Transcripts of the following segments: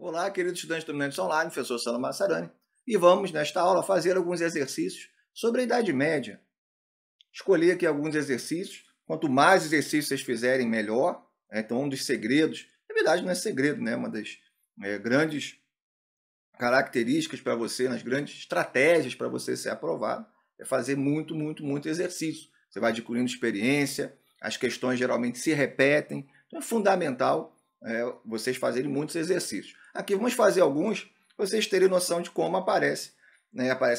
Olá, queridos estudantes do Estudantes Online, professor Sandro Massarani, e vamos, nesta aula, fazer alguns exercícios sobre a Idade Média. Escolhi aqui alguns exercícios, quanto mais exercícios vocês fizerem, melhor. Então, um dos segredos, na verdade não é segredo, né? Uma das grandes características para você, nas grandes estratégias para você ser aprovado, é fazer muito exercício. Você vai adquirindo experiência, as questões geralmente se repetem, então é fundamental vocês fazerem muitos exercícios. Aqui vamos fazer alguns, para vocês terem noção de como aparecem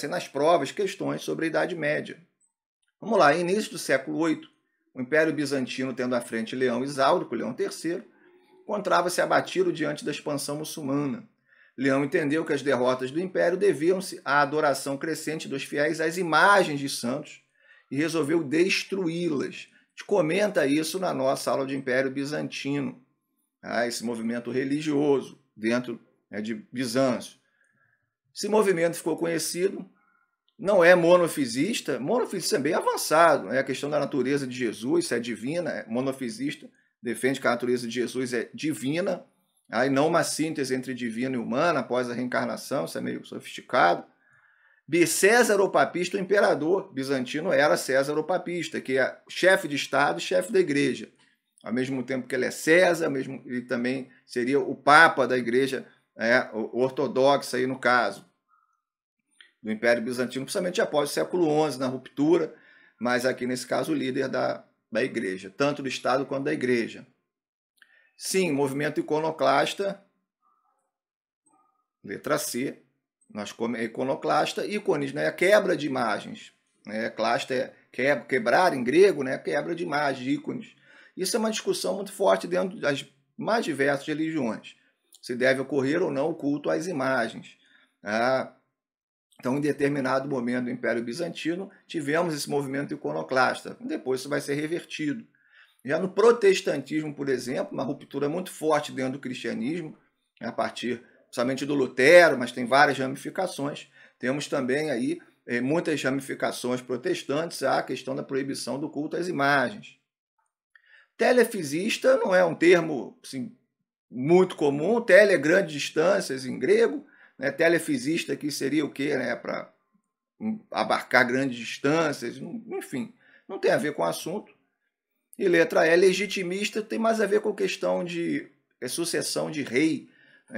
nas provas questões sobre a Idade Média. Vamos lá, início do século VIII, o Império Bizantino, tendo à frente Leão Exáurico, Leão III, encontrava-se abatido diante da expansão muçulmana. Leão entendeu que as derrotas do Império deviam-se à adoração crescente dos fiéis às imagens de santos e resolveu destruí-las. A gente comenta isso na nossa aula de Império Bizantino, esse movimento religioso dentro de Bizâncio. Esse movimento ficou conhecido, não é monofisista é bem avançado, a questão da natureza de Jesus, se é divina, monofisista, defende que a natureza de Jesus é divina, e não uma síntese entre divina e humana após a reencarnação, isso é meio sofisticado. César o Papista, o imperador bizantino, era César o Papista, que é chefe de Estado e chefe da igreja. Ao mesmo tempo que ele é César, ele também seria o Papa da igreja ortodoxa, aí no caso, do Império Bizantino, principalmente após o século XI, na ruptura, mas aqui nesse caso o líder da igreja, tanto do Estado quanto da igreja. Sim, movimento iconoclasta, letra C, nós iconoclasta, ícones, a quebra de imagens. Clasta é quebrar em grego, quebra de imagens, ícones. Isso é uma discussão muito forte dentro das mais diversas religiões. Se deve ocorrer ou não o culto às imagens. Então, em determinado momento do Império Bizantino, tivemos esse movimento iconoclasta. Depois isso vai ser revertido. Já no protestantismo, por exemplo, uma ruptura muito forte dentro do cristianismo, a partir somente do Lutero, mas tem várias ramificações. Temos também aí muitas ramificações protestantes, a questão da proibição do culto às imagens. Telefisista não é um termo assim, muito comum, tele é grandes distâncias em grego, telefisista aqui seria o quê? Para abarcar grandes distâncias, enfim, não tem a ver com o assunto. E letra E, legitimista, tem mais a ver com a questão de sucessão de rei.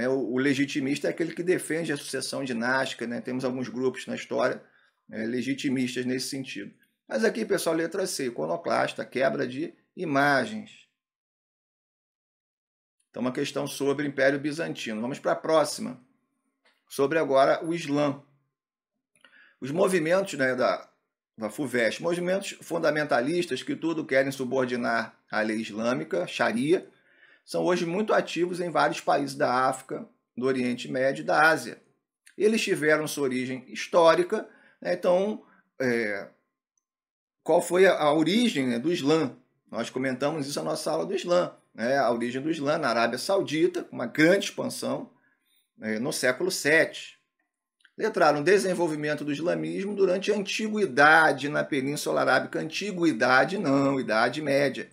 O legitimista é aquele que defende a sucessão dinástica, temos alguns grupos na história legitimistas nesse sentido. Mas aqui, pessoal, letra C, iconoclasta, quebra de imagens. Então, uma questão sobre o Império Bizantino. Vamos para a próxima. Sobre agora o Islã. Os movimentos da FUVEST, movimentos fundamentalistas que tudo querem subordinar à lei islâmica, Sharia, são hoje muito ativos em vários países da África, do Oriente Médio e da Ásia. Eles tiveram sua origem histórica, então, qual foi a origem do Islã? Nós comentamos isso na nossa aula do Islã. A origem do Islã na Arábia Saudita, uma grande expansão no século VII. Letraram o desenvolvimento do islamismo durante a antiguidade na Península Arábica. Antiguidade não, Idade Média.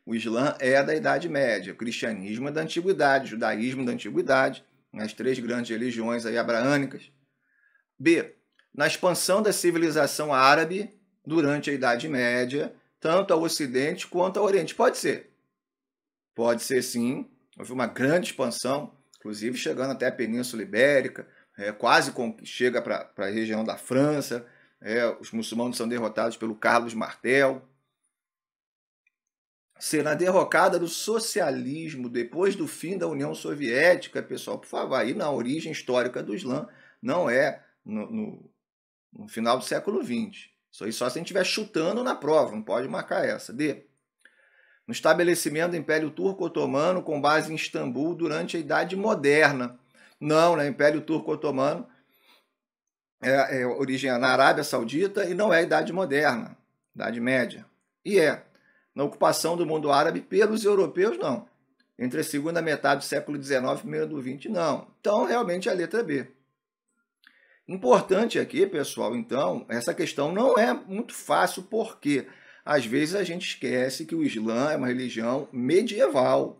O Islã é da Idade Média, o cristianismo é da Antiguidade, o judaísmo da Antiguidade, as três grandes religiões aí abraânicas. B. Na expansão da civilização árabe durante a Idade Média, tanto ao Ocidente quanto ao Oriente. Pode ser. Pode ser sim. Houve uma grande expansão, inclusive chegando até a Península Ibérica, quase chega para a região da França. Os muçulmanos são derrotados pelo Carlos Martel. Na derrocada do socialismo depois do fim da União Soviética, pessoal, por favor, aí na origem histórica do Islã, não é no final do século XX. Isso aí só se a gente estiver chutando na prova, não pode marcar essa. D. No estabelecimento do Império Turco-Otomano com base em Istambul durante a Idade Moderna. Não, o Império Turco-Otomano é origem na Arábia Saudita e não é a Idade Moderna, Idade Média. E na ocupação do mundo árabe pelos europeus, não. Entre a segunda metade do século XIX e primeira do XX, não. Então, realmente, a letra B. Importante aqui, pessoal, então, essa questão não é muito fácil, porque às vezes a gente esquece que o Islã é uma religião medieval.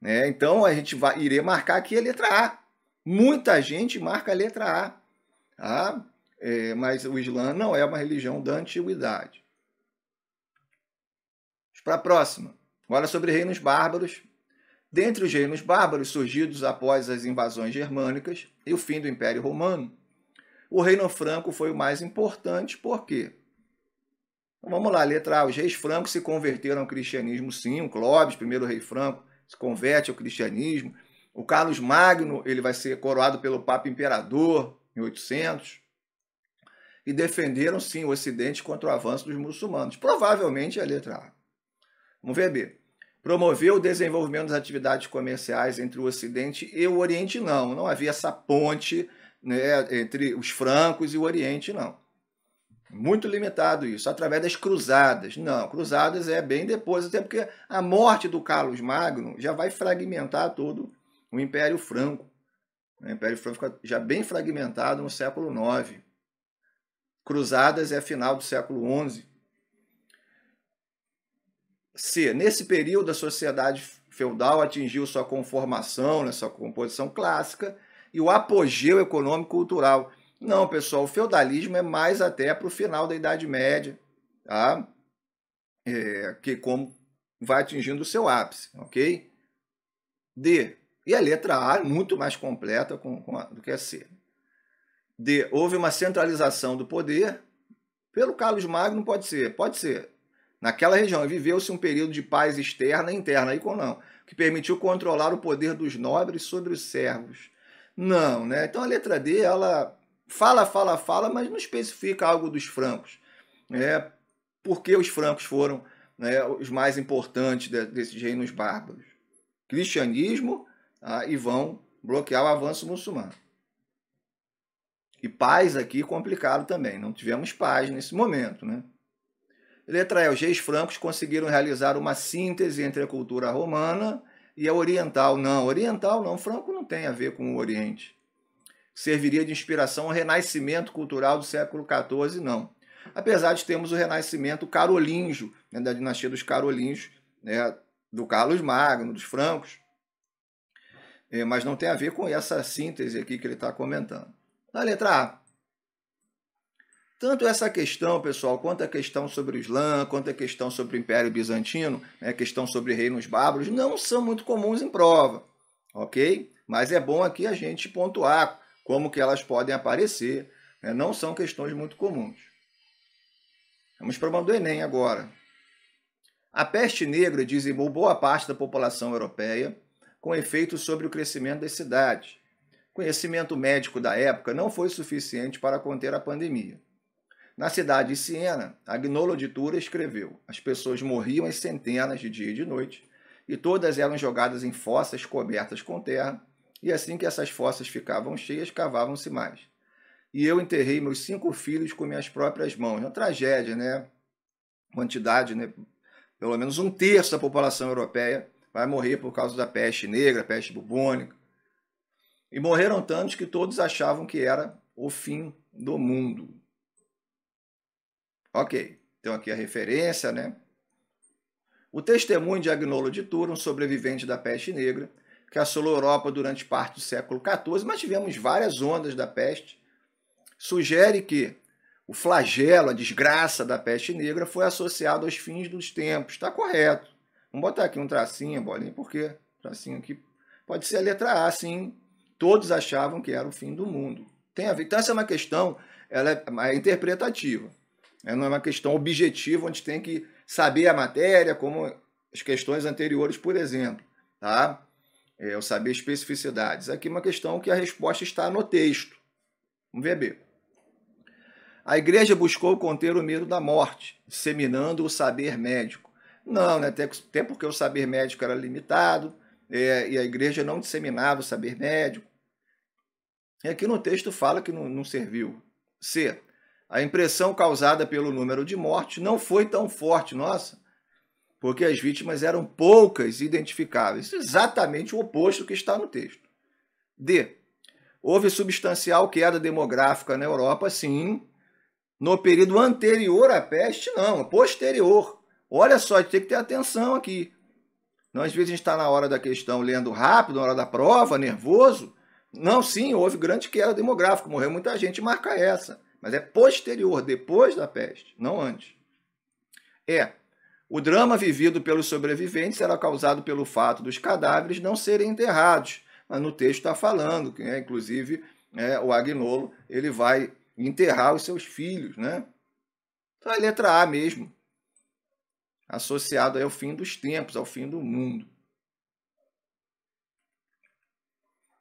né? Então a gente iria marcar aqui a letra A. Muita gente marca a letra A. Tá? Mas o Islã não é uma religião da antiguidade. Para a próxima. Agora sobre reinos bárbaros. Dentre os reinos bárbaros surgidos após as invasões germânicas e o fim do Império Romano, o reino franco foi o mais importante. Por quê? Então, vamos lá, letra A. Os reis francos se converteram ao cristianismo, sim. O Clóvis, primeiro rei franco, se converte ao cristianismo. O Carlos Magno, ele vai ser coroado pelo Papa Imperador em 800. E defenderam, sim, o Ocidente contra o avanço dos muçulmanos. Provavelmente é a letra A. Vamos ver B. Promoveu o desenvolvimento das atividades comerciais entre o Ocidente e o Oriente, não. Não havia essa ponte, né, entre os francos e o Oriente, não. Muito limitado isso, através das cruzadas. Não, cruzadas é bem depois, até porque a morte do Carlos Magno já vai fragmentar todo o Império Franco. O Império Franco fica já bem fragmentado no século IX. Cruzadas é final do século XI. C. Nesse período, a sociedade feudal atingiu sua conformação, né, sua composição clássica, e o apogeu econômico-cultural. Não, pessoal, o feudalismo é mais até para o final da Idade Média, tá? Que como vai atingindo o seu ápice, ok? D. E a letra A é muito mais completa do que a C. D. Houve uma centralização do poder. Pelo Carlos Magno pode ser. Naquela região viveu-se um período de paz externa e interna, aí não, que permitiu controlar o poder dos nobres sobre os servos. Não, né? Então a letra D, ela fala, mas não especifica algo dos francos. Porque os francos foram, né, os mais importantes desses reinos bárbaros. Cristianismo, e vão bloquear o avanço muçulmano. E paz aqui complicado também, não tivemos paz nesse momento, né? Letra E. Os reis francos conseguiram realizar uma síntese entre a cultura romana e a oriental. Não, oriental não, franco não tem a ver com o Oriente. Serviria de inspiração ao renascimento cultural do século XIV, não. Apesar de termos o renascimento carolíngio, né, da dinastia dos carolíngios, né, do Carlos Magno, dos francos, mas não tem a ver com essa síntese aqui que ele está comentando. Na letra A. Tanto essa questão, pessoal, quanto a questão sobre o Islã, quanto a questão sobre o Império Bizantino, a questão sobre reinos bárbaros, não são muito comuns em prova, ok? Mas é bom aqui a gente pontuar como que elas podem aparecer, né? Não são questões muito comuns. Vamos para uma do Enem agora. A peste negra dizimou boa parte da população europeia, com efeito sobre o crescimento das cidades. O conhecimento médico da época não foi suficiente para conter a pandemia. Na cidade de Siena, Agnolo de Tura escreveu: as pessoas morriam em centenas de dia e de noite, e todas eram jogadas em fossas cobertas com terra, e assim que essas fossas ficavam cheias, cavavam-se mais. E eu enterrei meus 5 filhos com minhas próprias mãos. É uma tragédia, né? Quantidade, né? Pelo menos 1/3 da população europeia vai morrer por causa da peste negra, peste bubônica. E morreram tantos que todos achavam que era o fim do mundo. Ok, então aqui a referência, né? O testemunho de Agnolo de Tura, um sobrevivente da peste negra, que assolou a Europa durante parte do século XIV, mas tivemos várias ondas da peste, sugere que o flagelo, a desgraça da peste negra foi associado aos fins dos tempos. Está correto. Vamos botar aqui um tracinho, bolinha, porque tracinho aqui pode ser a letra A, sim. Todos achavam que era o fim do mundo. Tem a ver. Então essa é uma questão, ela é interpretativa. Não é uma questão objetiva, onde tem que saber a matéria, como as questões anteriores, por exemplo. Tá? O saber especificidades. Aqui é uma questão que a resposta está no texto. Vamos ver B. A igreja buscou conter o medo da morte, disseminando o saber médico. Não, né? Até porque o saber médico era limitado, e a igreja não disseminava o saber médico. E aqui no texto fala que não serviu. C. A impressão causada pelo número de mortes não foi tão forte, nossa, porque as vítimas eram poucas identificáveis. Isso é exatamente o oposto que está no texto. D. Houve substancial queda demográfica na Europa, sim. No período anterior à peste, não, posterior. Olha só, tem que ter atenção aqui. Não, às vezes a gente está na hora da questão lendo rápido, na hora da prova, nervoso. Não, sim, houve grande queda demográfica, morreu muita gente, marca essa. Mas é posterior, depois da peste, não antes. O drama vivido pelos sobreviventes era causado pelo fato dos cadáveres não serem enterrados. Mas no texto está falando que, inclusive, o Agnolo ele vai enterrar os seus filhos. Né? Então, a letra A mesmo, associado ao fim dos tempos, ao fim do mundo.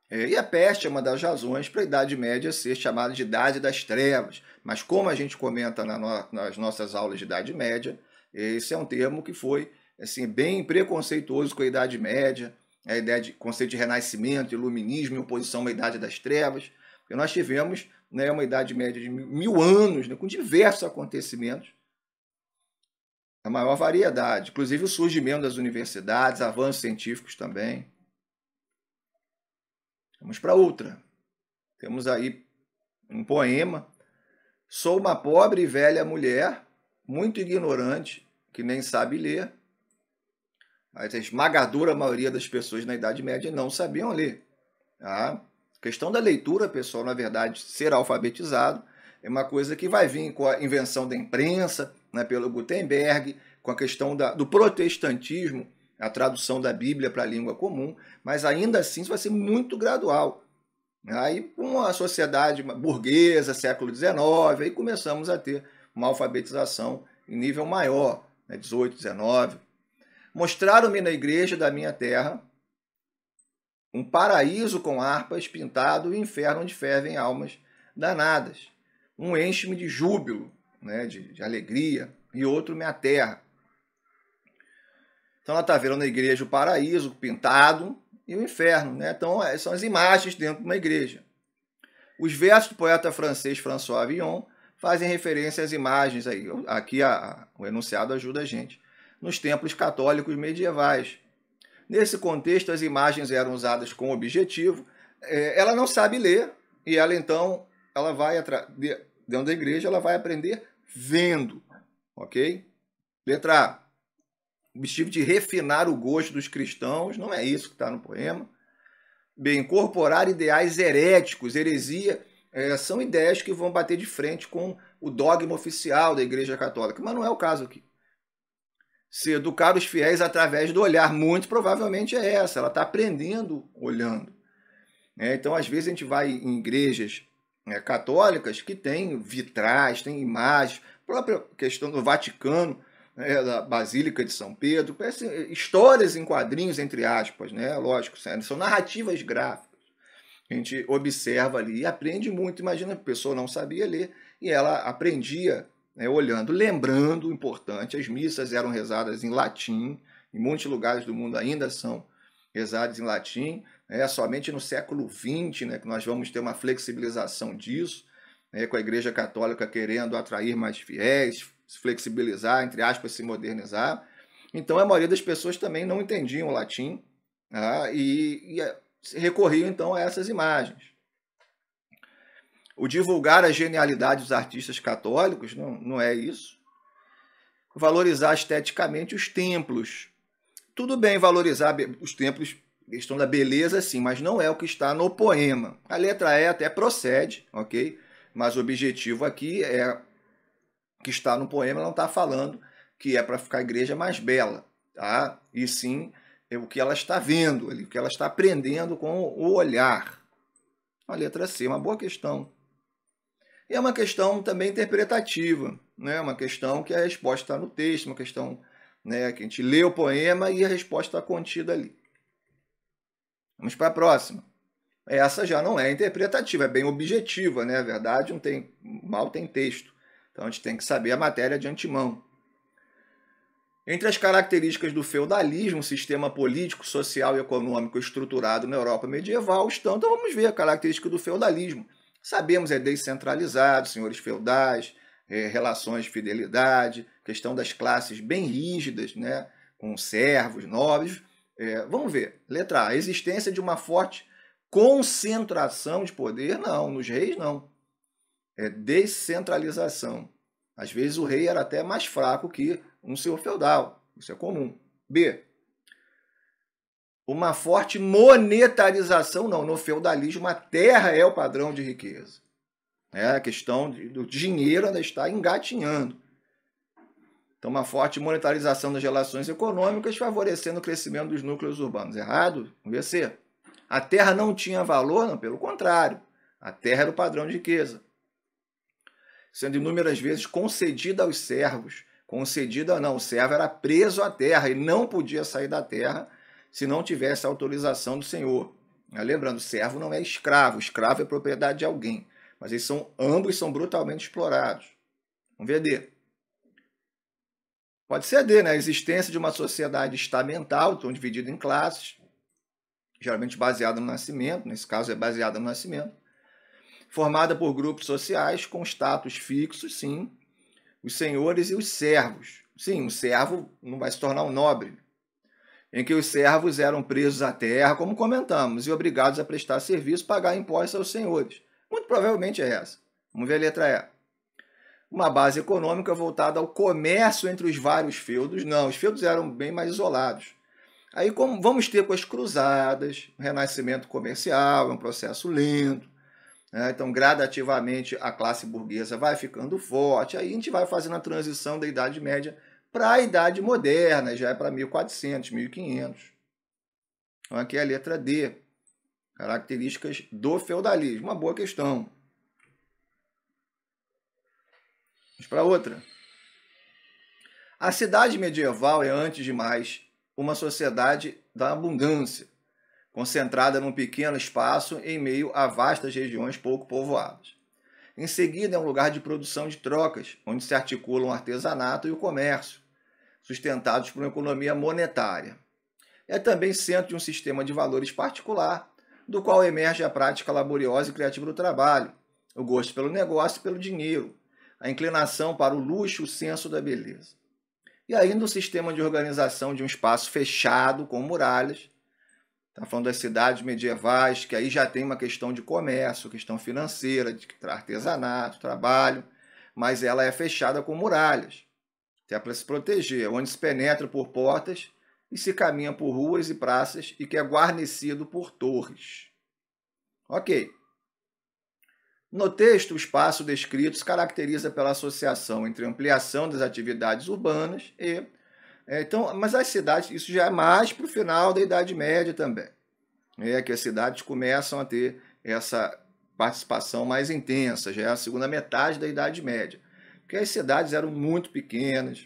E a peste é uma das razões para a Idade Média ser chamada de Idade das Trevas. Mas como a gente comenta nas nossas aulas de Idade Média, esse é um termo que foi assim, bem preconceituoso com a Idade Média, a ideia de conceito de renascimento, iluminismo em oposição à Idade das Trevas. Porque nós tivemos uma Idade Média de 1000 anos, com diversos acontecimentos, a maior variedade, inclusive o surgimento das universidades, avanços científicos também. Vamos para outra. Temos aí um poema. Sou uma pobre e velha mulher, muito ignorante, que nem sabe ler. A esmagadora maioria das pessoas na Idade Média não sabiam ler. A questão da leitura, pessoal, na verdade, ser alfabetizado, é uma coisa que vai vir com a invenção da imprensa, pelo Gutenberg, com a questão do protestantismo, a tradução da Bíblia para a língua comum, mas ainda assim isso vai ser muito gradual. Aí, com a sociedade burguesa, século XIX, aí começamos a ter uma alfabetização em nível maior, 18, 19. Mostraram-me na igreja da minha terra um paraíso com harpas pintado e um inferno onde fervem almas danadas. Um enche-me de júbilo, de alegria, e outro me aterra. Então ela está vendo na igreja o paraíso pintado e o inferno. Então são as imagens dentro de uma igreja. Os versos do poeta francês François Villon fazem referência às imagens aí. Aqui o enunciado ajuda a gente. Nos templos católicos medievais. Nesse contexto, as imagens eram usadas com objetivo. Ela não sabe ler e ela vai dentro da igreja, ela vai aprender vendo, ok? Letra A. O objetivo de refinar o gosto dos cristãos, não é isso que está no poema. B. Incorporar ideais heréticos, heresia, são ideias que vão bater de frente com o dogma oficial da Igreja Católica, mas não é o caso aqui. Se educar os fiéis através do olhar, muito provavelmente é essa, ela está aprendendo olhando. Então, às vezes, a gente vai em igrejas católicas que tem vitrais, tem imagens, a própria questão do Vaticano, da Basílica de São Pedro, histórias em quadrinhos, entre aspas, lógico, são narrativas gráficas. A gente observa ali e aprende muito. Imagina, a pessoa não sabia ler e ela aprendia olhando, lembrando, importante, as missas eram rezadas em latim, em muitos lugares do mundo ainda são rezadas em latim, somente no século XX, que nós vamos ter uma flexibilização disso, com a Igreja Católica querendo atrair mais fiéis, se flexibilizar, entre aspas, se modernizar. Então, a maioria das pessoas também não entendiam o latim e recorriam, então, a essas imagens. O divulgar a genialidade dos artistas católicos não é isso. Valorizar esteticamente os templos. Tudo bem valorizar os templos, questão da beleza, sim, mas não é o que está no poema. A letra E até procede, ok? Mas o objetivo aqui é que está no poema, não está falando que é para ficar a igreja mais bela, tá? E sim o que ela está vendo, o que ela está aprendendo com o olhar. A letra C, uma boa questão. E é uma questão também interpretativa, uma questão que a resposta está no texto, uma questão que a gente lê o poema e a resposta está contida ali. Vamos para a próxima. Essa já não é interpretativa, é bem objetiva, A verdade mal tem texto. Então a gente tem que saber a matéria de antemão. Entre as características do feudalismo, sistema político, social e econômico estruturado na Europa medieval, então vamos ver a característica do feudalismo. Sabemos, é descentralizado, senhores feudais, relações de fidelidade, questão das classes bem rígidas, com servos, nobres. Vamos ver. Letra A. Existência de uma forte concentração de poder? Não, nos reis não. É descentralização. Às vezes o rei era até mais fraco que um senhor feudal. Isso é comum. B. uma forte monetarização, não, no feudalismo a terra é o padrão de riqueza. A questão do dinheiro ainda está engatinhando. Então, uma forte monetarização das relações econômicas favorecendo o crescimento dos núcleos urbanos. Errado? Não ia ser. A terra não tinha valor? Não, pelo contrário. A terra era o padrão de riqueza. Sendo inúmeras vezes concedida aos servos. Concedida não, o servo era preso à terra e não podia sair da terra se não tivesse a autorização do senhor. Lembrando, servo não é escravo, escravo é propriedade de alguém. Mas ambos são brutalmente explorados. Vamos ver D. Pode ser D, né? A existência de uma sociedade estamental, então dividida em classes, geralmente baseada no nascimento, nesse caso é baseada no nascimento, formada por grupos sociais com status fixos, sim, os senhores e os servos. Sim, o servo não vai se tornar um nobre, em que os servos eram presos à terra, como comentamos, e obrigados a prestar serviço e pagar impostos aos senhores. Muito provavelmente é essa. Vamos ver a letra E. Uma base econômica voltada ao comércio entre os vários feudos. Não, os feudos eram bem mais isolados. Aí como vamos ter com as cruzadas, o renascimento comercial, é um processo lento. Então, gradativamente, a classe burguesa vai ficando forte. Aí a gente vai fazendo a transição da Idade Média para a Idade Moderna, já é para 1400, 1500. Então, aqui é a letra D. Características do feudalismo. Uma boa questão. Vamos para outra. A cidade medieval é, antes de mais, uma sociedade da abundância, concentrada num pequeno espaço em meio a vastas regiões pouco povoadas. Em seguida, é um lugar de produção de trocas, onde se articulam o artesanato e o comércio, sustentados por uma economia monetária. É também centro de um sistema de valores particular, do qual emerge a prática laboriosa e criativa do trabalho, o gosto pelo negócio e pelo dinheiro, a inclinação para o luxo e o senso da beleza. E ainda o sistema de organização de um espaço fechado com muralhas. Está falando das cidades medievais, que aí já tem uma questão de comércio, questão financeira, de artesanato, trabalho, mas ela é fechada com muralhas, até para se proteger, onde se penetra por portas e se caminha por ruas e praças e que é guarnecido por torres. Ok. No texto, o espaço descrito se caracteriza pela associação entre ampliação das atividades urbanas e... mas as cidades, isso já é mais para o final da Idade Média também. Que as cidades começam a ter essa participação mais intensa, já é a segunda metade da Idade Média. Porque as cidades eram muito pequenas,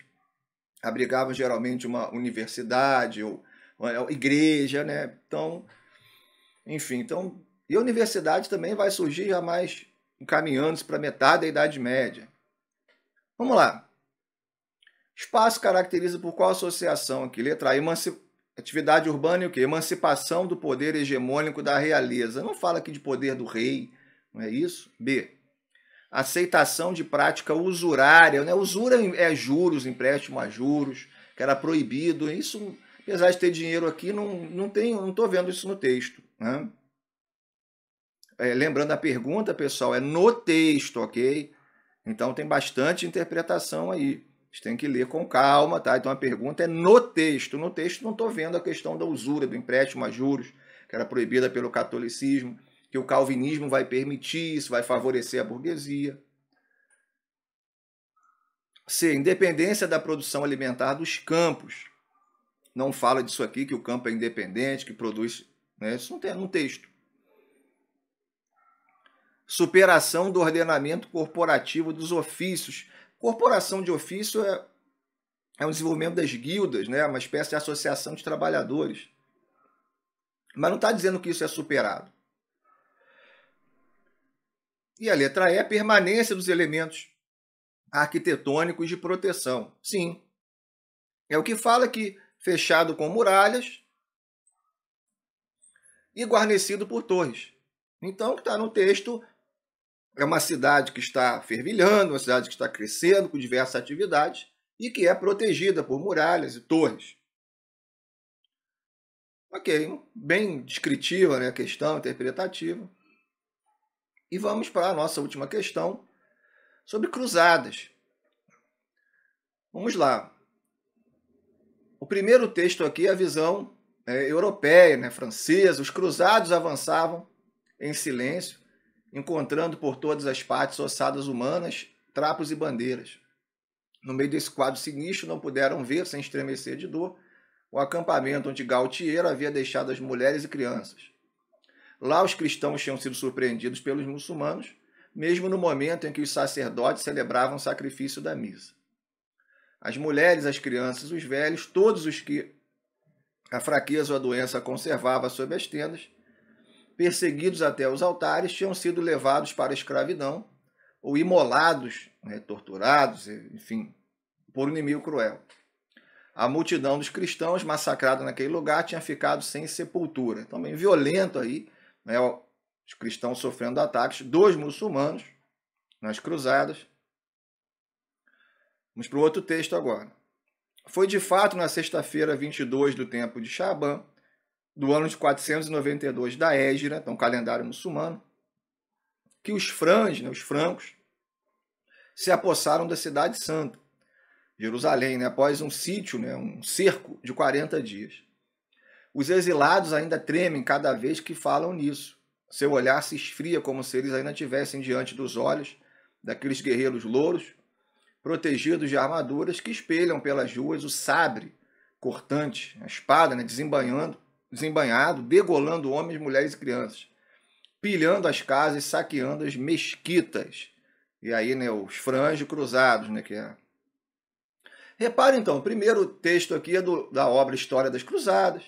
abrigavam geralmente uma universidade ou uma igreja, né? Então, enfim, e a universidade também vai surgir já mais encaminhando-se para metade da Idade Média. Vamos lá. Espaço caracteriza por qual associação aqui? Letra A, atividade urbana e o quê? Emancipação do poder hegemônico da realeza. Não fala aqui de poder do rei, não é isso? B. Aceitação de prática usurária. Né? Usura é juros, empréstimo a juros, que era proibido. Isso, apesar de ter dinheiro aqui, não estou vendo isso no texto. Né? Lembrando a pergunta, pessoal, é no texto, ok? Então tem bastante interpretação aí. Vocês têm que ler com calma, tá? Então a pergunta é no texto. No texto não estou vendo a questão da usura, do empréstimo a juros, que era proibida pelo catolicismo, que o calvinismo vai permitir, isso vai favorecer a burguesia. C. Independência da produção alimentar dos campos. Não fala disso aqui, que o campo é independente, que produz... Né? Isso não tem no texto. Superação do ordenamento corporativo dos ofícios. Corporação de ofício é um desenvolvimento das guildas, né? Uma espécie de associação de trabalhadores. Mas não está dizendo que isso é superado. E a letra E, a permanência dos elementos arquitetônicos de proteção. Sim. É o que fala que fechado com muralhas e guarnecido por torres. Então, o que está no texto é uma cidade que está fervilhando, uma cidade que está crescendo com diversas atividades e que é protegida por muralhas e torres. Ok, bem descritiva, né, a questão interpretativa. E vamos para a nossa última questão sobre cruzadas. Vamos lá. O primeiro texto aqui é a visão europeia, né, francesa. Os cruzados avançavam em silêncio, encontrando por todas as partes ossadas humanas, trapos e bandeiras. No meio desse quadro sinistro, não puderam ver, sem estremecer de dor, o acampamento onde Gautier havia deixado as mulheres e crianças. Lá os cristãos tinham sido surpreendidos pelos muçulmanos, mesmo no momento em que os sacerdotes celebravam o sacrifício da missa. As mulheres, as crianças, os velhos, todos os que a fraqueza ou a doença conservava sob as tendas, perseguidos até os altares, tinham sido levados para a escravidão ou imolados, né, torturados, enfim, por um inimigo cruel. A multidão dos cristãos massacrada naquele lugar tinha ficado sem sepultura. Também violento aí, né, os cristãos sofrendo ataques dos muçulmanos nas cruzadas. Vamos para o outro texto agora. Foi de fato na sexta-feira 22 do tempo de Shaban, do ano de 492 da Égira, então calendário muçulmano, que os francos, se apossaram da cidade santa, Jerusalém, né, após um sítio, né, um cerco de 40 dias. Os exilados ainda tremem cada vez que falam nisso. Seu olhar se esfria como se eles ainda tivessem diante dos olhos daqueles guerreiros louros, protegidos de armaduras que espelham pelas ruas o sabre cortante, a espada, né, desembainhado, degolando homens, mulheres e crianças, pilhando as casas, saqueando as mesquitas. E aí, né, os frangos cruzados, né, que é. Repare então, o primeiro texto aqui é da obra História das Cruzadas,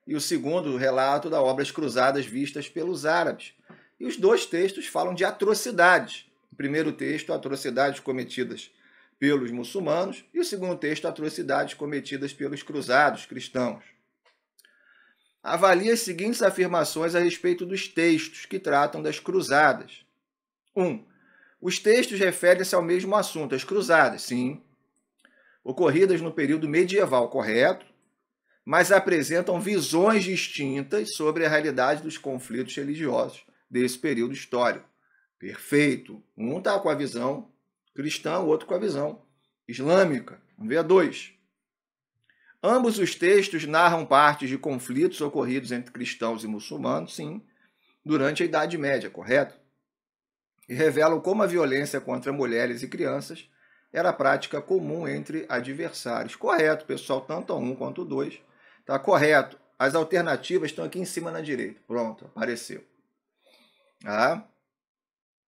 e o segundo, o relato da obra As Cruzadas Vistas pelos Árabes. E os dois textos falam de atrocidades. O primeiro texto, atrocidades cometidas pelos muçulmanos, e o segundo texto, atrocidades cometidas pelos cruzados cristãos. Avalie as seguintes afirmações a respeito dos textos que tratam das cruzadas. 1. Os textos referem-se ao mesmo assunto, as cruzadas, sim, ocorridas no período medieval, correto, mas apresentam visões distintas sobre a realidade dos conflitos religiosos desse período histórico. Perfeito. Um está com a visão cristã, o outro com a visão islâmica. Vamos ver a 2. Ambos os textos narram partes de conflitos ocorridos entre cristãos e muçulmanos, sim, durante a Idade Média, correto? E revelam como a violência contra mulheres e crianças era prática comum entre adversários. Correto, pessoal, tanto o 1 quanto o 2. Tá correto. As alternativas estão aqui em cima na direita. Pronto, apareceu. Tá?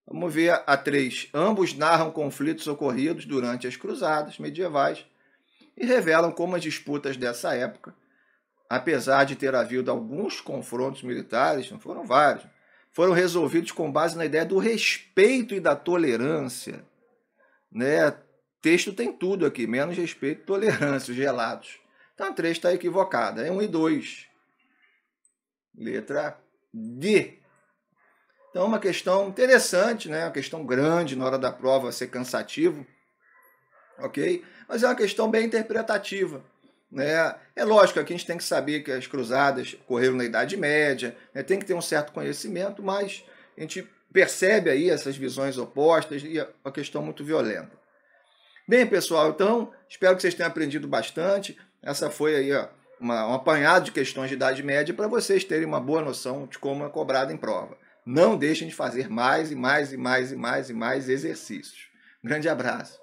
Vamos ver a 3. Ambos narram conflitos ocorridos durante as cruzadas medievais e revelam como as disputas dessa época, apesar de ter havido alguns confrontos militares, não foram vários, foram resolvidos com base na ideia do respeito e da tolerância. Né? Texto tem tudo aqui, menos respeito e tolerância, os gelados. Então a 3 está equivocada. É 1 e 2. Letra D. Então uma questão interessante, né? Uma questão grande na hora da prova, ser cansativo. Ok? Mas é uma questão bem interpretativa. Né? É lógico que a gente tem que saber que as cruzadas ocorreram na Idade Média, né? Tem que ter um certo conhecimento, mas a gente percebe aí essas visões opostas e é uma questão muito violenta. Bem, pessoal, então, espero que vocês tenham aprendido bastante. Essa foi aí ó, um apanhado de questões de Idade Média para vocês terem uma boa noção de como é cobrado em prova. Não deixem de fazer mais e mais e mais e mais e mais exercícios. Grande abraço.